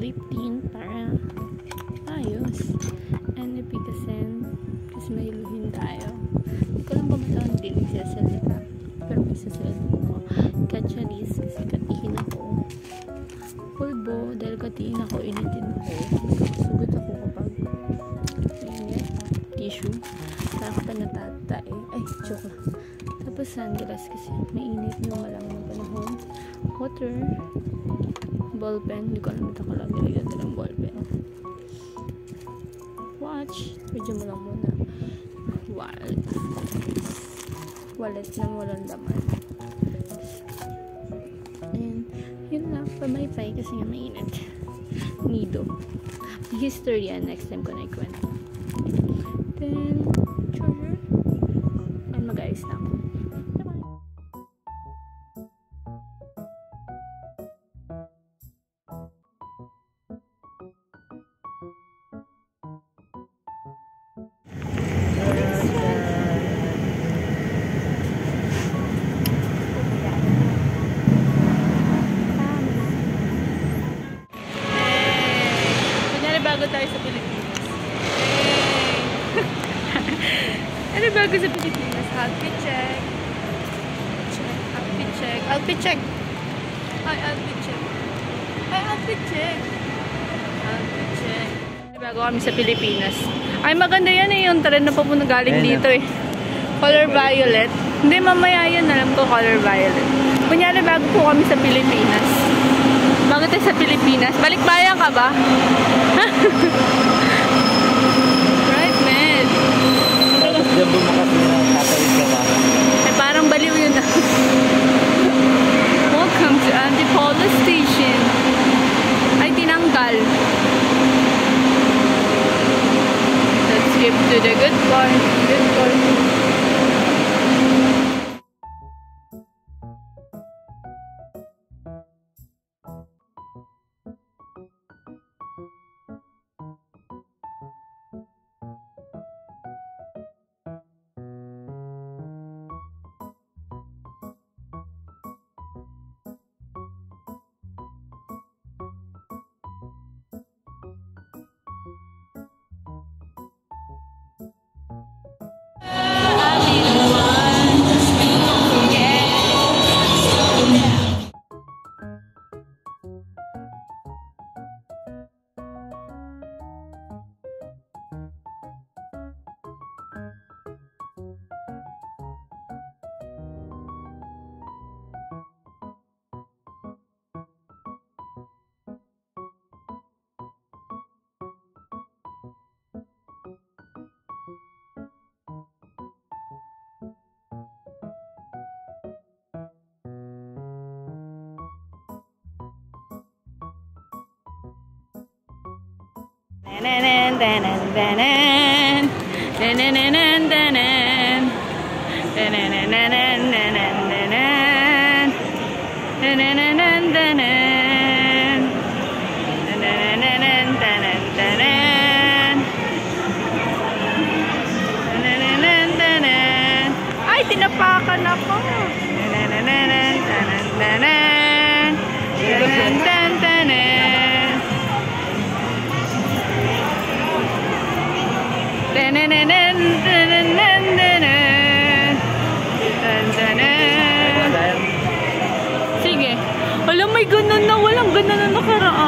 lip tint para ayos. And ipikasin kasi may luhin tayo. Hindi ko lang pamatawang hindi nagsasalita. Pero may sasalita ko. Katcharis kasi katihin ako. Pulbo dahil katihin ako, initin ako. Sugot ako kapag init. Tissue. Para kapag natatay. Ay, joke lang. Tapos sunglass kasi mainit yung malamang panahon. Water. Ballpen. Hindi ko alam ito ko lang nilagyan ito ng ballpen. Watch. Medyo mo lang muna. Wallet na walang laman. And yun lang. Pamaypay kasi nga mainit. Nido. History yan. Next time ko na ikwento. Then charger. And mag-ayos na ako. Bago tayo sa Pilipinas. Ano bago sa Pilipinas? Outfit check. Outfit check. Outfit check. Ay, outfit check. Ay, outfit check. Outfit check. Bago kami sa Pilipinas. Ay, maganda yan eh. Yung tren na papunta galing dito eh. Color violet. Hindi, mamaya yun. Alam ko color violet. Kunyari, bago po kami sa Pilipinas. Bago tayo sa Pilipinas. Balikbayan ka ba? Right, man. Tapos dyan bumakas na tatawid ka ba? Ay, parang baliw yun na. Welcome to Antipolo Station. Ay, tinanggal. Let's skip to the good part. Good part. Ay, tinapakan ako. Sige. Alam, may ganun na. Walang ganun na nakaraan.